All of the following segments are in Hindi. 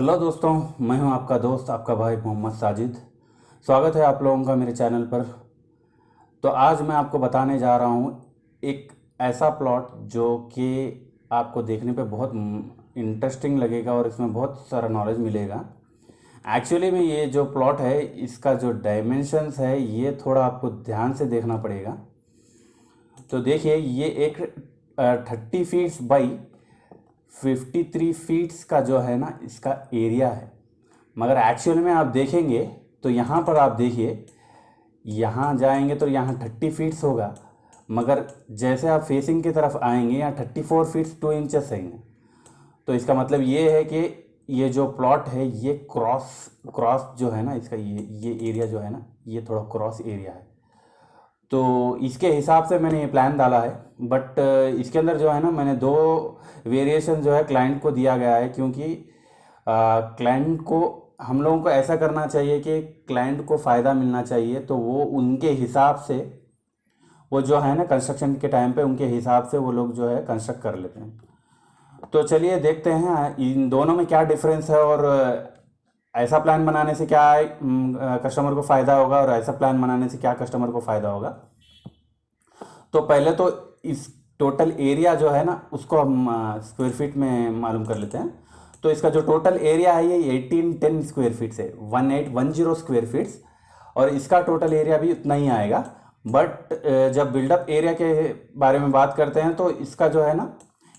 हेलो दोस्तों, मैं हूं आपका दोस्त आपका भाई मोहम्मद साजिद। स्वागत है आप लोगों का मेरे चैनल पर। तो आज मैं आपको बताने जा रहा हूं एक ऐसा प्लॉट जो कि आपको देखने पे बहुत इंटरेस्टिंग लगेगा और इसमें बहुत सारा नॉलेज मिलेगा। एक्चुअली में ये जो प्लॉट है इसका जो डायमेंशंस है ये थोड़ा आपको ध्यान से देखना पड़ेगा। तो देखिए ये एक 30 फीट्स बाई 53 फीट्स का जो है ना इसका एरिया है। मगर एक्चुअल में आप देखेंगे तो यहाँ पर आप देखिए, यहाँ जाएंगे तो यहाँ 30 फीट्स होगा, मगर जैसे आप फेसिंग की तरफ आएंगे यहाँ 34 फीट्स 2 इंचेस आएंगे। तो इसका मतलब ये है कि ये जो प्लॉट है ये क्रॉस क्रॉस जो है ना इसका ये एरिया जो है ना ये थोड़ा क्रॉस एरिया है। तो इसके हिसाब से मैंने ये प्लान डाला है। बट इसके अंदर जो है ना मैंने दो वेरिएशन जो है क्लाइंट को दिया गया है, क्योंकि क्लाइंट को हम लोगों को ऐसा करना चाहिए कि क्लाइंट को फ़ायदा मिलना चाहिए। तो वो उनके हिसाब से वो जो है ना कंस्ट्रक्शन के टाइम पे उनके हिसाब से वो लोग जो है कंस्ट्रक्ट कर लेते हैं। तो चलिए देखते हैं इन दोनों में क्या डिफरेंस है और ऐसा प्लान बनाने से क्या कस्टमर को फ़ायदा होगा और ऐसा प्लान बनाने से क्या कस्टमर को फ़ायदा होगा। तो पहले तो इस टोटल एरिया जो है ना उसको हम स्क्वायर फीट में मालूम कर लेते हैं। तो इसका जो टोटल एरिया है ये 1810 स्क्वायर फीट्स है, 1810 स्क्वायर फीट्स। और इसका टोटल एरिया भी उतना ही आएगा। बट जब बिल्डअप एरिया के बारे में बात करते हैं तो इसका जो है ना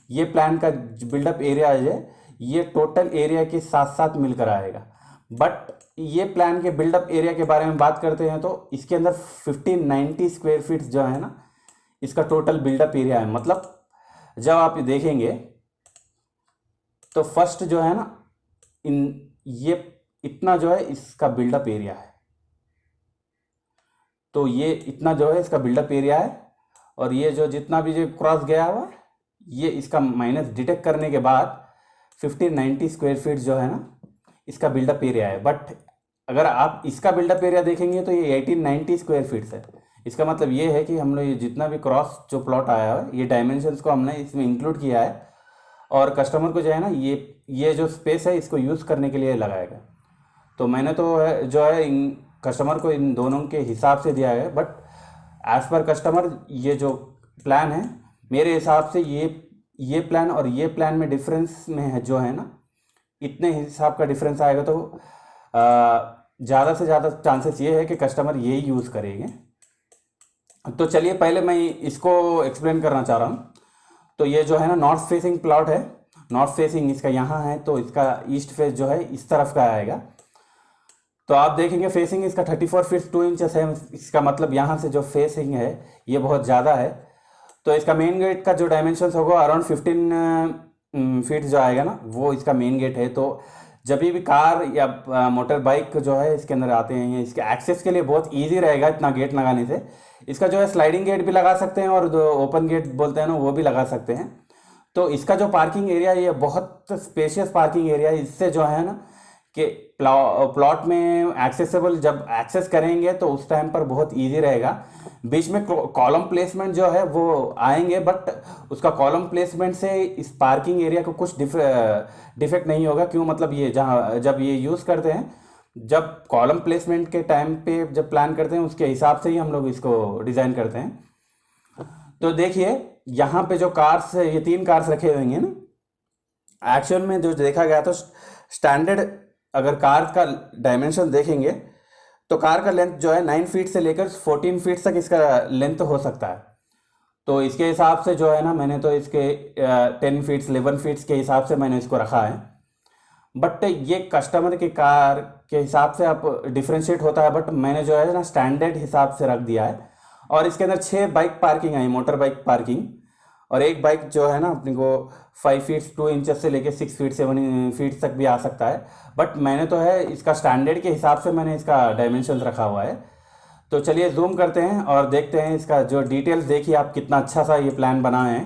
ये प्लान का बिल्डअप एरिया है ये टोटल एरिया के साथ साथ मिलकर आएगा। बट ये प्लान के बिल्डअप एरिया के बारे में बात करते हैं तो इसके अंदर 1590 स्क्वायर फीट्स जो है ना इसका टोटल बिल्डअप एरिया है। मतलब जब आप देखेंगे तो फर्स्ट जो है ना इन ये इतना जो है इसका बिल्डअप एरिया है। तो ये इतना जो है इसका बिल्डअप एरिया है और ये जो जितना भी जो क्रॉस गया हुआ है ये इसका माइनस डिटेक्ट करने के बाद 1590 स्क्वायर फीट जो है ना इसका बिल्डअप एरिया है। बट अगर आप इसका बिल्डअप एरिया देखेंगे तो ये 1890 स्क्वायर फीट्स है। इसका मतलब ये है कि हम लोग ये जितना भी क्रॉस जो प्लॉट आया है ये डायमेंशंस को हमने इसमें इंक्लूड किया है और कस्टमर को जो है ना ये जो स्पेस है इसको यूज़ करने के लिए लगाएगा। तो मैंने तो जो है इन कस्टमर को इन दोनों के हिसाब से दिया है। बट एज़ पर कस्टमर ये जो प्लान है मेरे हिसाब से ये प्लान और ये प्लान में डिफरेंस में है जो है ना इतने हिसाब का डिफरेंस आएगा। तो ज़्यादा से ज़्यादा चांसेस ये है कि कस्टमर यही यूज़ करेंगे। तो चलिए पहले मैं इसको एक्सप्लेन करना चाह रहा हूँ। तो ये जो है ना नॉर्थ फेसिंग प्लॉट है। नॉर्थ फेसिंग इसका यहाँ है तो इसका ईस्ट फेस जो है इस तरफ का आएगा। तो आप देखेंगे फेसिंग इसका 34 फीट 2 इंचेस है। इसका मतलब यहाँ से जो फेसिंग है ये बहुत ज़्यादा है। तो इसका मेन गेट का जो डायमेंशंस होगा अराउंड 15 फीट जो आएगा ना वो इसका मेन गेट है। तो जब भी कार या मोटर बाइक जो है इसके अंदर आते हैं इसके एक्सेस के लिए बहुत ईजी रहेगा इतना गेट लगाने से। इसका जो है स्लाइडिंग गेट भी लगा सकते हैं और जो ओपन गेट बोलते हैं ना वो भी लगा सकते हैं। तो इसका जो पार्किंग एरिया ये बहुत स्पेशियस पार्किंग एरिया है। इससे जो है ना कि प्लॉट में एक्सेसिबल जब एक्सेस करेंगे तो उस टाइम पर बहुत इजी रहेगा। बीच में कॉलम प्लेसमेंट जो है वो आएंगे बट उसका कॉलम प्लेसमेंट से इस पार्किंग एरिया को कुछ डिफेक्ट नहीं होगा। क्यों? मतलब ये जहाँ जब ये यूज़ करते हैं जब कॉलम प्लेसमेंट के टाइम पे जब प्लान करते हैं उसके हिसाब से ही हम लोग इसको डिज़ाइन करते हैं। तो देखिए यहाँ पे जो कार्स ये 3 कार्स रखे होंगे ना एक्चुअल में जो देखा गया तो स्टैंडर्ड अगर कार का डायमेंशन देखेंगे तो कार का लेंथ जो है 9 फीट से लेकर 14 फीट तक इसका लेंथ हो सकता है। तो इसके हिसाब से जो है ना मैंने तो इसके 10 फीट्स 11 फीट्स के हिसाब से मैंने इसको रखा है। बट ये कस्टमर के कार के हिसाब से आप डिफ्रेंशिएट होता है। बट मैंने जो है ना स्टैंडर्ड हिसाब से रख दिया है। और इसके अंदर 6 बाइक पार्किंग आई, मोटर बाइक पार्किंग। और एक बाइक जो है ना अपने को 5 फीट 2 इंचेस से लेके 6 फीट 7 फीट तक भी आ सकता है। बट मैंने तो है इसका स्टैंडर्ड के हिसाब से मैंने इसका डायमेंशन रखा हुआ है। तो चलिए जूम करते हैं और देखते हैं इसका जो डिटेल्स। देखिए आप कितना अच्छा सा ये प्लान बना है।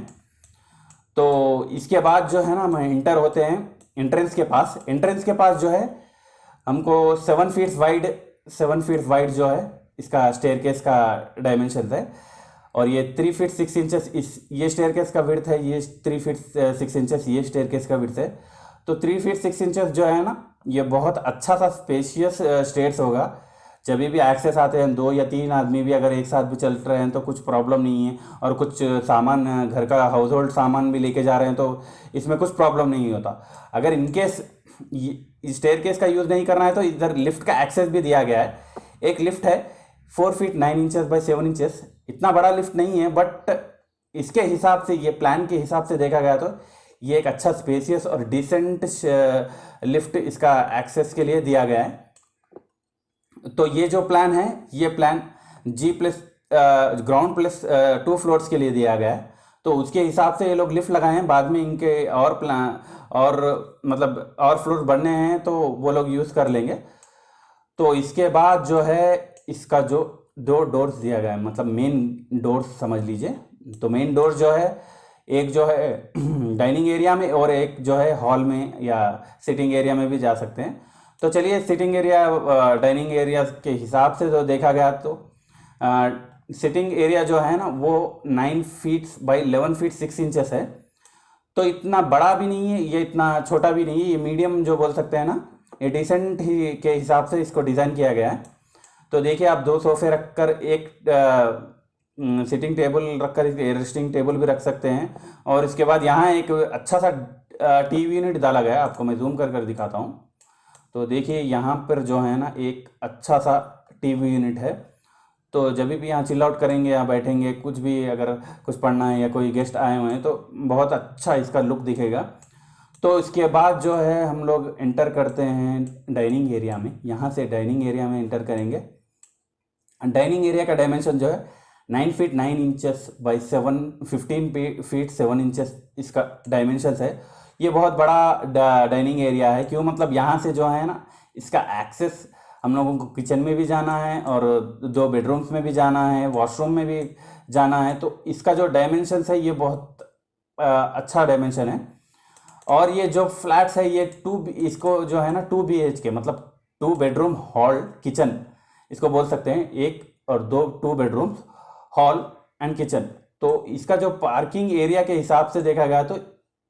तो इसके बाद जो है ना हम इंटर होते हैं एंट्रेंस के पास। एंट्रेंस के पास जो है हमको 7 फीट वाइड जो है इसका स्टेयरकेस का डायमेंशन है। और ये 3 फीट 6 इंचेस इस ये स्टेयरकेस का विड्थ है। ये 3 फीट 6 इंचेस ये स्टेयरकेस का विड्थ है। तो 3 फीट 6 इंचेस जो है ना, ये बहुत अच्छा सा स्पेशियस स्टेट्स होगा। जब भी एक्सेस आते हैं 2 या 3 आदमी भी अगर एक साथ भी चल रहे हैं तो कुछ प्रॉब्लम नहीं है, और कुछ सामान घर का हाउस होल्ड सामान भी लेके जा रहे हैं तो इसमें कुछ प्रॉब्लम नहीं होता। अगर इनकेस स्टेयर केस का यूज़ नहीं करना है तो इधर लिफ्ट का एक्सेस भी दिया गया है। एक लिफ्ट है 4 फीट 9 इंचेस बाई 7 इंचेस, इतना बड़ा लिफ्ट नहीं है, बट इसके हिसाब से, ये प्लान के हिसाब से देखा गया तो ये एक अच्छा स्पेसियस और डिसेंट लिफ्ट इसका एक्सेस के लिए दिया गया है। तो ये जो प्लान है, ये प्लान जी प्लस ग्राउंड प्लस 2 फ्लोर्स के लिए दिया गया है। तो उसके हिसाब से ये लोग लिफ्ट लगाए हैं। बाद में इनके और प्लान और मतलब और फ्लोर बनने हैं तो वो लोग यूज़ कर लेंगे। तो इसके बाद जो है इसका जो 2 डोर्स दिया गया है, मतलब मेन डोर्स समझ लीजिए। तो मेन डोर जो है, एक जो है डाइनिंग एरिया में और एक जो है हॉल में या सिटिंग एरिया में भी जा सकते हैं। तो चलिए सिटिंग एरिया डाइनिंग एरिया के हिसाब से जो देखा गया तो सिटिंग एरिया जो है ना वो 9 फीट बाई 11 फीट 6 इंचेस है। तो इतना बड़ा भी नहीं है, ये इतना छोटा भी नहीं है, ये मीडियम जो बोल सकते हैं ना, ये डिसेंट ही के हिसाब से इसको डिज़ाइन किया गया है। तो देखिए आप 2 सोफे रखकर एक सिटिंग टेबल रखकर रेस्टिंग टेबल भी रख सकते हैं। और इसके बाद यहाँ एक अच्छा सा टीवी यूनिट डाला गया है, आपको मैं जूम कर दिखाता हूँ। तो देखिए यहाँ पर जो है ना एक अच्छा सा टीवी यूनिट है। तो जब भी यहाँ चिल आउट करेंगे, यहाँ बैठेंगे, कुछ भी अगर कुछ पढ़ना है या कोई गेस्ट आए हुए हैं तो बहुत अच्छा इसका लुक दिखेगा। तो इसके बाद जो है हम लोग एंटर करते हैं डाइनिंग एरिया में। यहाँ से डाइनिंग एरिया में एंटर करेंगे। डाइनिंग एरिया का डायमेंशन जो है 9 feet 9 inches by 15 feet 7 inches इसका डायमेंशन है। ये बहुत बड़ा डाइनिंग एरिया है। क्यों, मतलब यहाँ से जो है ना इसका एक्सेस हम लोगों को किचन में भी जाना है और 2 बेडरूम्स में भी जाना है, वॉशरूम में भी जाना है। तो इसका जो डायमेंशन है ये बहुत अच्छा डायमेंशन है। और ये जो फ्लैट्स है ये इसको जो है ना 2 BHK मतलब 2 बेडरूम हॉल किचन इसको बोल सकते हैं। एक और 2 बेडरूम्स हॉल एंड किचन। तो इसका जो पार्किंग एरिया के हिसाब से देखा गया तो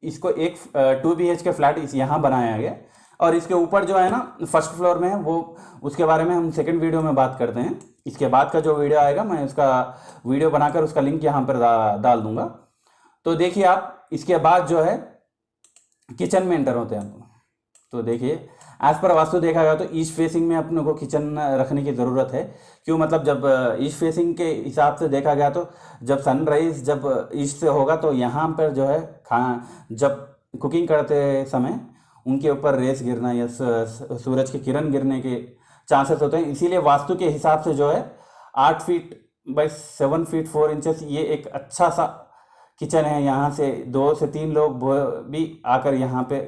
इसको एक 2 BHK फ्लैट यहाँ बनाया गया। और इसके ऊपर जो है ना फर्स्ट फ्लोर में है, वो उसके बारे में हम सेकंड वीडियो में बात करते हैं। इसके बाद का जो वीडियो आएगा मैं उसका वीडियो बनाकर उसका लिंक यहाँ पर डाल दूंगा। तो देखिए आप इसके बाद जो है किचन में एंटर होते हैं हम। तो देखिए एज पर वास्तु देखा गया तो ईस्ट फेसिंग में अपने को किचन रखने की ज़रूरत है। क्यों, मतलब जब ईस्ट फेसिंग के हिसाब से देखा गया तो जब सनराइज जब ईस्ट से होगा तो यहाँ पर जो है जब कुकिंग करते समय उनके ऊपर रेस गिरना या सूरज की किरण गिरने के चांसेस होते हैं। इसीलिए वास्तु के हिसाब से जो है 8 फीट बाई 7 फीट 4 इंचेस ये एक अच्छा सा किचन है। यहाँ से 2 से 3 लोग भी आकर यहाँ पे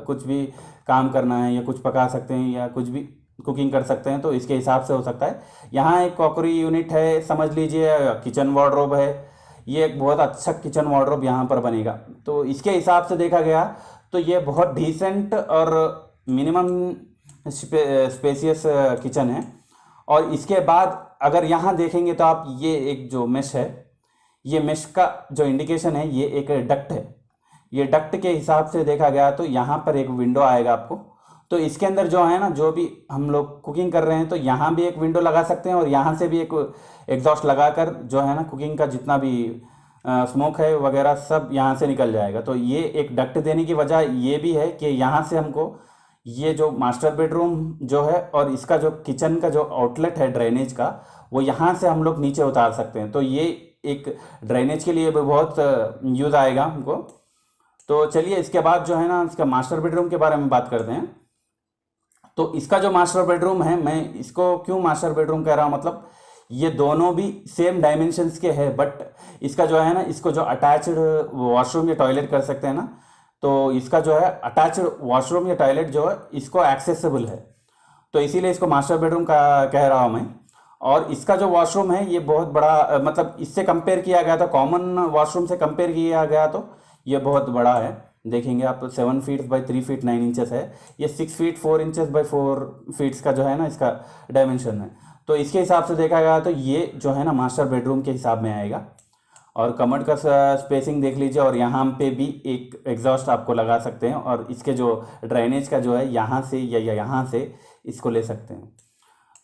कुछ भी काम करना है या कुछ पका सकते हैं या कुछ भी कुकिंग कर सकते हैं। तो इसके हिसाब से हो सकता है। यहाँ एक क्रॉकरी यूनिट है समझ लीजिए, किचन वार्डरोब है। ये एक बहुत अच्छा किचन वार्डरोब यहाँ पर बनेगा। तो इसके हिसाब से देखा गया तो ये बहुत डिसेंट और मिनिमम स्पेसियस किचन है। और इसके बाद अगर यहाँ देखेंगे तो आप ये एक जो मेश है, ये मेश का जो इंडिकेशन है ये एक डक्ट है। ये डक्ट के हिसाब से देखा गया तो यहाँ पर एक विंडो आएगा आपको। तो इसके अंदर जो है ना जो भी हम लोग कुकिंग कर रहे हैं तो यहाँ भी एक विंडो लगा सकते हैं और यहाँ से भी एक एग्जॉस्ट लगाकर जो है ना कुकिंग का जितना भी स्मोक है वगैरह सब यहाँ से निकल जाएगा। तो ये एक डक्ट देने की वजह ये भी है कि यहाँ से हमको ये जो मास्टर बेडरूम जो है और इसका जो किचन का जो आउटलेट है ड्रेनेज का वो यहाँ से हम लोग नीचे उतार सकते हैं। तो ये एक ड्रेनेज के लिए भी बहुत यूज़ आएगा हमको। तो चलिए इसके बाद जो है ना इसका मास्टर बेडरूम के बारे में बात करते हैं। तो इसका जो मास्टर बेडरूम है, मैं इसको क्यों मास्टर बेडरूम कह रहा हूँ, मतलब ये दोनों भी सेम डायमेंशंस के हैं, बट इसका जो है ना इसको जो अटैच्ड वॉशरूम या टॉयलेट कर सकते हैं ना, तो इसका जो है अटैच्ड वॉशरूम या टॉयलेट जो है इसको एक्सेसिबल है। तो इसीलिए इसको मास्टर बेडरूम का कह रहा हूँ मैं। और इसका जो वॉशरूम है ये बहुत बड़ा, मतलब इससे कंपेयर किया गया था कॉमन वॉशरूम से कंपेयर किया गया तो ये बहुत बड़ा है। देखेंगे आप 7 फीट बाई 3 फीट 9 इंचेस है। ये 6 फीट 4 इंचेस बाई 4 फीट्स का जो है ना इसका डायमेंशन है। तो इसके हिसाब से देखा गया तो ये जो है ना मास्टर बेडरूम के हिसाब में आएगा। और कमोड का स्पेसिंग देख लीजिए, और यहाँ पे भी एक एग्जॉस्ट आपको लगा सकते हैं, और इसके जो ड्रेनेज का जो है यहाँ से या यहाँ से इसको ले सकते हैं।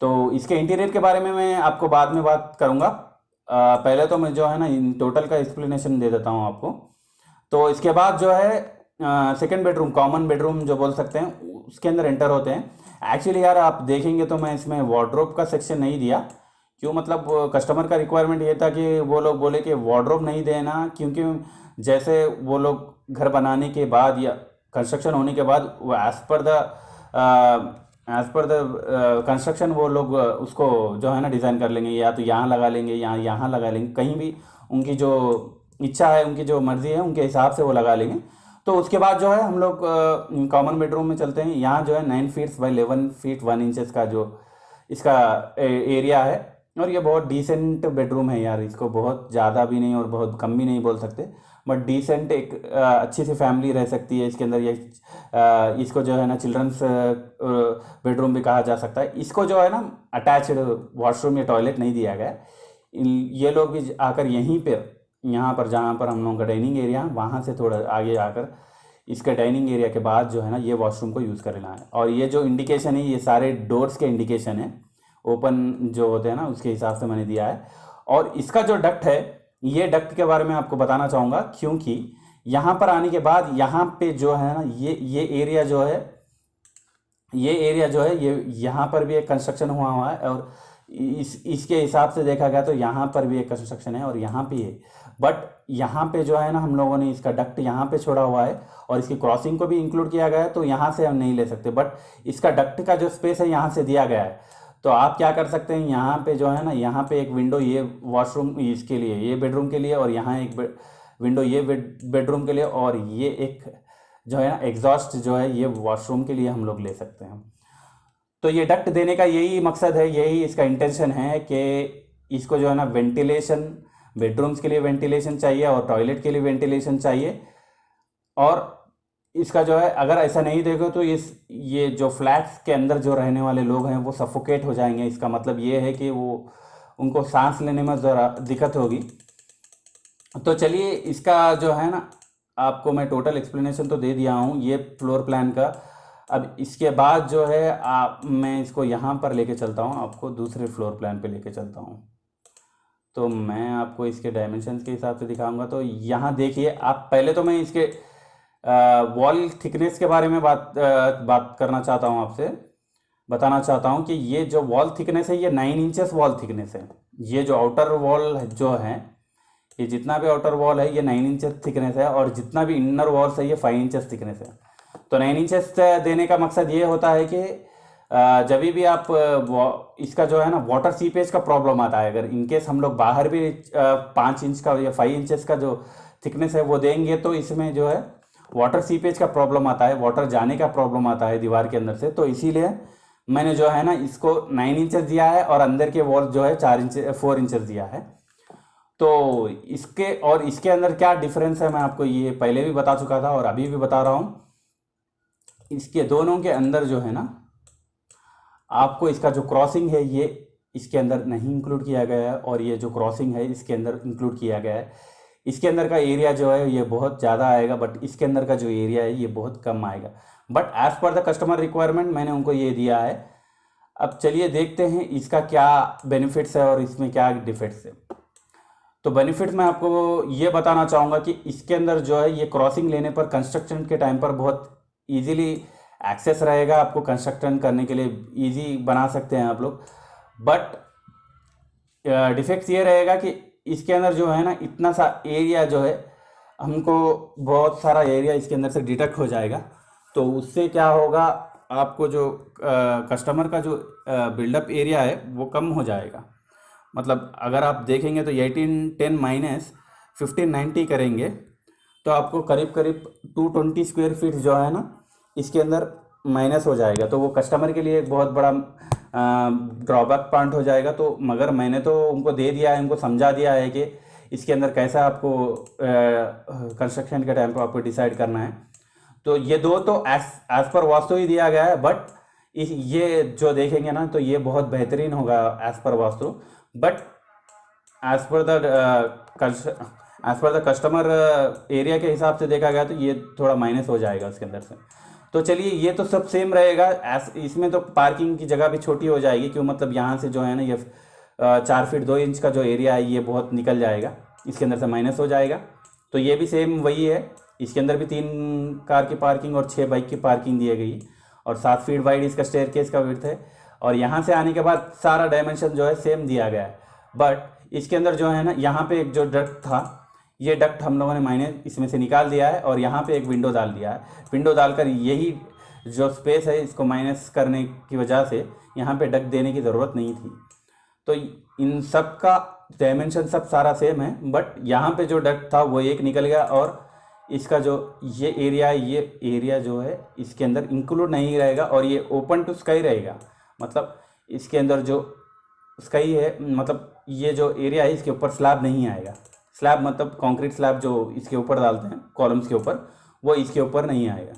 तो इसके इंटीरियर के बारे में मैं आपको बाद में बात करूँगा। पहले तो मैं जो है ना इन टोटल का एक्सप्लेनेशन दे देता हूँ आपको। तो इसके बाद जो है सेकंड बेडरूम, कॉमन बेडरूम जो बोल सकते हैं, उसके अंदर एंटर होते हैं। एक्चुअली यार आप देखेंगे तो मैं इसमें वार्डरोब का सेक्शन नहीं दिया, क्यों, मतलब कस्टमर का रिक्वायरमेंट ये था कि वो लोग बोले कि वार्डरोब नहीं देना, क्योंकि जैसे वो लोग घर बनाने के बाद या कंस्ट्रक्शन होने के बाद वो एज पर द कंस्ट्रक्शन वो लोग उसको जो है ना डिज़ाइन कर लेंगे, या तो यहाँ लगा लेंगे या यहाँ लगा लेंगे, कहीं भी उनकी जो इच्छा है, उनकी जो मर्ज़ी है, उनके हिसाब से वो लगा लेंगे। तो उसके बाद जो है हम लोग कॉमन बेडरूम में चलते हैं। यहाँ जो है 9 फीट्स बाई 11 फीट 1 इंचेस का जो इसका एरिया है, और ये बहुत डिसेंट बेडरूम है यार। इसको बहुत ज़्यादा भी नहीं और बहुत कम भी नहीं बोल सकते, बट डिसेंट एक अच्छी सी फैमिली रह सकती है इसके अंदर। ये इसको जो है ना चिल्ड्रंस बेडरूम भी कहा जा सकता है। इसको जो है ना अटैच्ड वॉशरूम या टॉयलेट नहीं दिया गया है। ये लोग भी आकर यहीं पे, यहाँ पर जहाँ पर हम लोगों का डाइनिंग एरिया, वहाँ से थोड़ा आगे आकर इसके डाइनिंग एरिया के बाद जो है ना ये वॉशरूम को यूज़ कर लेना है। और ये जो इंडिकेशन है, ये सारे डोर्स के इंडिकेशन है, ओपन जो होते हैं ना उसके हिसाब से मैंने दिया है। और इसका जो डक्ट है, ये डक्ट के बारे में आपको बताना चाहूँगा, क्योंकि यहाँ पर आने के बाद यहाँ पे जो है ना ये एरिया जो है, ये एरिया जो है, ये यहाँ पर भी एक कंस्ट्रक्शन हुआ है, और इसके हिसाब से देखा गया तो यहाँ पर भी एक कंस्ट्रक्शन है और यहाँ पे है। बट यहाँ पे जो है ना हम लोगों ने इसका डक्ट यहाँ पे छोड़ा हुआ है, और इसकी क्रॉसिंग को भी इंक्लूड किया गया है, तो यहाँ से हम नहीं ले सकते। बट इसका डक्ट का जो स्पेस है यहाँ से दिया गया है, तो आप क्या कर सकते हैं, यहाँ पे जो है ना, यहाँ पे एक विंडो ये वॉशरूम इसके लिए, ये बेडरूम के लिए, और यहाँ एक विंडो ये बेडरूम के लिए, और ये एक जो है ना एग्जॉस्ट जो है ये वॉशरूम के लिए हम लोग ले सकते हैं। तो ये डक्ट देने का यही मकसद है, यही इसका इंटेंशन है कि इसको जो है ना वेंटिलेशन, बेडरूम्स के लिए वेंटिलेशन चाहिए और टॉयलेट के लिए वेंटिलेशन चाहिए। और इसका जो है अगर ऐसा नहीं देखो तो ये जो फ्लैट्स के अंदर जो रहने वाले लोग हैं वो सफोकेट हो जाएंगे। इसका मतलब ये है कि वो उनको सांस लेने में ज़रा दिक्कत होगी। तो चलिए इसका जो है ना आपको मैं टोटल एक्सप्लेनेशन तो दे दिया हूँ ये फ्लोर प्लान का। अब इसके बाद जो है मैं इसको यहाँ पर लेके चलता हूँ, आपको दूसरे फ्लोर प्लान पे लेके चलता हूँ। तो मैं आपको इसके डायमेंशंस के हिसाब से दिखाऊंगा। तो यहाँ देखिए आप, पहले तो मैं इसके वॉल थिकनेस के बारे में बात करना चाहता हूँ, आपसे बताना चाहता हूँ कि ये जो वॉल थिकनेस है ये 9 इंचेस वॉल थिकनेस है। ये जो आउटर वॉल जो है, ये जितना भी आउटर वॉल है ये 9 इंचेस थिकनेस है, और जितना भी इनर वॉल्स है ये 5 इंचेस थिकनेस है। तो 9 इंचेस देने का मकसद ये होता है कि जब भी आप इसका जो है ना वाटर सीपेज का प्रॉब्लम आता है, अगर इनकेस हम लोग बाहर भी 5 इंच का या 5 इंचेस का जो थिकनेस है वो देंगे, तो इसमें जो है वाटर सीपेज का प्रॉब्लम आता है, वाटर जाने का प्रॉब्लम आता है दीवार के अंदर से। तो इसीलिए मैंने जो है ना इसको 9 इंचेस दिया है, और अंदर के वॉल जो है 4 इंचेस दिया है। तो इसके अंदर क्या डिफरेंस है मैं आपको ये पहले भी बता चुका था और अभी भी बता रहा हूँ। इसके दोनों के अंदर जो है ना आपको इसका जो क्रॉसिंग है ये इसके अंदर नहीं इंक्लूड किया गया है, और ये जो क्रॉसिंग है इसके अंदर इंक्लूड किया गया है। इसके अंदर का एरिया जो है ये बहुत ज़्यादा आएगा, बट इसके अंदर का जो एरिया है ये बहुत कम आएगा। But as per the customer requirement मैंने उनको ये दिया है। अब चलिए देखते हैं इसका क्या बेनिफिट्स है और इसमें क्या डिफेक्ट्स है। तो बेनिफिट मैं आपको ये बताना चाहूँगा कि इसके अंदर जो है ये क्रॉसिंग लेने पर कंस्ट्रक्शन के टाइम पर बहुत ईजीली एक्सेस रहेगा, आपको कंस्ट्रक्शन करने के लिए ईजी बना सकते हैं आप लोग। बट डिफेक्ट्स ये रहेगा कि इसके अंदर जो है ना इतना सा एरिया जो है, हमको बहुत सारा एरिया इसके अंदर से डिटेक्ट हो जाएगा। तो उससे क्या होगा, आपको जो कस्टमर का जो बिल्डअप एरिया है वो कम हो जाएगा। मतलब अगर आप देखेंगे तो 1810 माइनस 1590 करेंगे तो आपको करीब करीब 220 स्क्वायर फीट जो है ना इसके अंदर माइनस हो जाएगा। तो वो कस्टमर के लिए एक बहुत बड़ा ड्रॉबैक पॉइंट हो जाएगा। तो मगर मैंने तो उनको दे दिया है, उनको समझा दिया है कि इसके अंदर कैसा आपको कंस्ट्रक्शन के टाइम पर आपको डिसाइड करना है। तो ये दो तो एज पर वास्तु ही दिया गया है, बट ये जो देखेंगे ना तो ये बहुत बेहतरीन होगा as per vastu. But as per the as per the customer area के हिसाब से देखा गया तो ये थोड़ा माइनस हो जाएगा उसके अंदर से। तो चलिए ये तो सब सेम रहेगा। इसमें तो पार्किंग की जगह भी छोटी हो जाएगी, क्यों मतलब यहाँ से जो है ना ये 4 फीट 2 इंच का जो एरिया है ये बहुत निकल जाएगा, इसके अंदर से माइनस हो जाएगा। तो ये भी सेम वही है, इसके अंदर भी 3 कार की पार्किंग और 6 बाइक की पार्किंग दी गई, और 7 फीट वाइड इसका स्टेयरकेस का विड्थ है। और यहाँ से आने के बाद सारा डायमेंशन जो है सेम दिया गया है, बट इसके अंदर जो है ना यहाँ पे एक जो डक्ट था, ये डक्ट हम लोगों ने माइनस इसमें से निकाल दिया है, और यहाँ पे एक विंडो डाल दिया है। विंडो डालकर यही जो स्पेस है इसको माइनस करने की वजह से यहाँ पे डक्ट देने की ज़रूरत नहीं थी। तो इन सब का डायमेंशन सब सारा सेम है, बट यहाँ पे जो डक्ट था वो एक निकल गया, और इसका जो ये एरिया है ये एरिया जो है इसके अंदर इंक्लूड नहीं रहेगा, और ये ओपन टू स्काई रहेगा। मतलब इसके अंदर जो स्काई है, मतलब ये जो एरिया है इसके ऊपर स्लैब नहीं आएगा। स्लैब मतलब कंक्रीट स्लैब जो इसके ऊपर डालते हैं कॉलम्स के ऊपर, वो इसके ऊपर नहीं आएगा।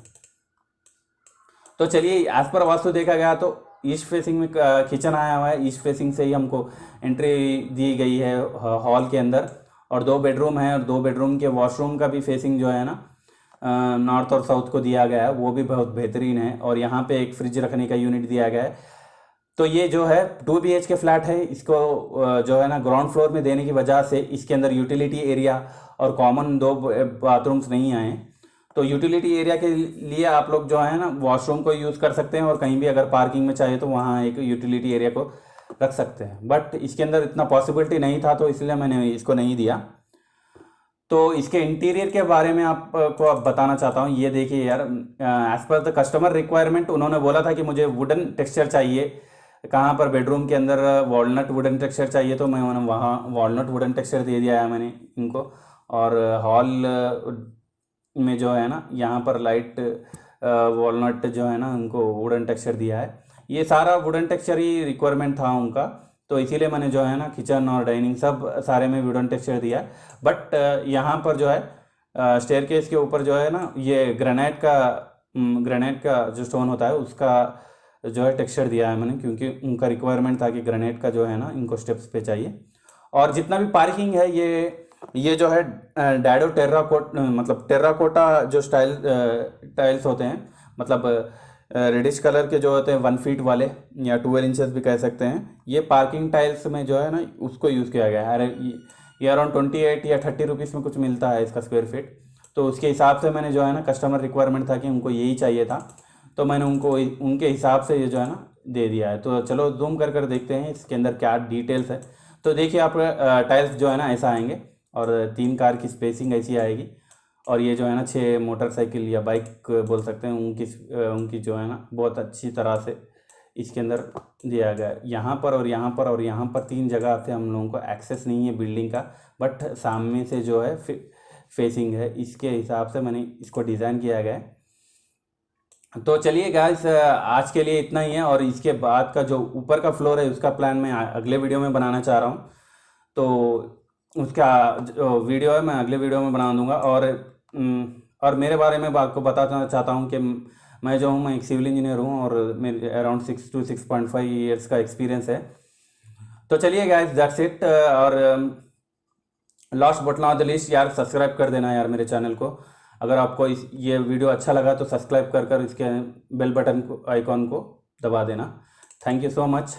तो चलिए एज पर वास्तु देखा गया तो ईस्ट फेसिंग में किचन आया हुआ है, ईस्ट फेसिंग से ही हमको एंट्री दी गई है हॉल के अंदर, और 2 बेडरूम है, और 2 बेडरूम के वॉशरूम का भी फेसिंग जो है ना नॉर्थ और साउथ को दिया गया है, वो भी बहुत बेहतरीन है। और यहाँ पे एक फ्रिज रखने का यूनिट दिया गया है। तो ये जो है 2 BHK फ्लैट है, इसको जो है ना ग्राउंड फ्लोर में देने की वजह से इसके अंदर यूटिलिटी एरिया और कॉमन 2 बाथरूम्स नहीं आए। तो यूटिलिटी एरिया के लिए आप लोग जो है ना वॉशरूम को यूज़ कर सकते हैं, और कहीं भी अगर पार्किंग में चाहिए तो वहाँ एक यूटिलिटी एरिया को रख सकते हैं, बट इसके अंदर इतना पॉसिबिलिटी नहीं था, तो इसलिए मैंने इसको नहीं दिया। तो इसके इंटीरियर के बारे में आपको अब बताना चाहता हूँ। ये देखिए यार, as per the customer requirement उन्होंने बोला था कि मुझे वुडन टेक्सचर चाहिए। कहाँ पर बेडरूम के अंदर वॉलनट वुडन टेक्सचर चाहिए, तो मैंने वहाँ वॉलनट वुडन टेक्सचर दे दिया है मैंने इनको। और हॉल में जो है ना यहाँ पर लाइट वॉलनट जो है ना उनको वुडन टेक्सचर दिया है। ये सारा वुडन टेक्सचर ही रिक्वायरमेंट था उनका, तो इसीलिए मैंने जो है ना किचन और डाइनिंग सब सारे में वुडन टेक्सचर दिया। बट यहाँ पर जो है स्टेयरकेस के ऊपर जो है ना ये ग्रेनाइट का जो स्टोन होता है उसका जो है टेक्सचर दिया है मैंने, क्योंकि उनका रिक्वायरमेंट था कि ग्रेनाइट का जो है ना इनको स्टेप्स पे चाहिए। और जितना भी पार्किंग है ये जो है डैडो मतलब टेर्राकोटा जो टाइल्स होते हैं, मतलब रेडिश कलर के जो होते हैं 1 फीट वाले या 12 इंचेस भी कह सकते हैं, ये पार्किंग टाइल्स में जो है ना उसको यूज़ किया गया है। ये अराउंड 28 या 30 रुपीज़ में कुछ मिलता है इसका स्क्वायर फीट। तो उसके हिसाब से मैंने जो है ना कस्टमर रिक्वायरमेंट था कि उनको यही चाहिए था, तो मैंने उनको उनके हिसाब से ये जो है ना दे दिया है। तो चलो जूम कर देखते हैं इसके अंदर क्या डिटेल्स है। तो देखिए आप टाइल्स जो है ना ऐसा आएंगे, और 3 कार की स्पेसिंग ऐसी आएगी, और ये जो है ना 6 मोटरसाइकिल या बाइक बोल सकते हैं उनकी जो है ना बहुत अच्छी तरह से इसके अंदर दिया गया है। यहाँ पर और यहाँ पर और यहाँ पर 3 जगह से हम लोगों को एक्सेस नहीं है बिल्डिंग का, बट सामने से जो है फेसिंग है, इसके हिसाब से मैंने इसको डिज़ाइन किया गया है। तो चलिए गाइस, आज के लिए इतना ही है, और इसके बाद का जो ऊपर का फ्लोर है उसका प्लान मैं अगले वीडियो में बनाना चाह रहा हूँ। तो उसका जो वीडियो है मैं अगले वीडियो में बना दूंगा। और मेरे बारे में आपको बताना चाहता हूँ कि मैं जो हूँ मैं एक सिविल इंजीनियर हूँ, और मेरे अराउंड 6 to 6.5 ईयर्स का एक्सपीरियंस है। तो चलिए गाइस, दैट्स इट। और last but not the least यार, सब्सक्राइब कर देना यार मेरे चैनल को। अगर आपको ये वीडियो अच्छा लगा तो सब्सक्राइब कर इसके बेल बटन को आइकॉन को दबा देना। Thank you so much.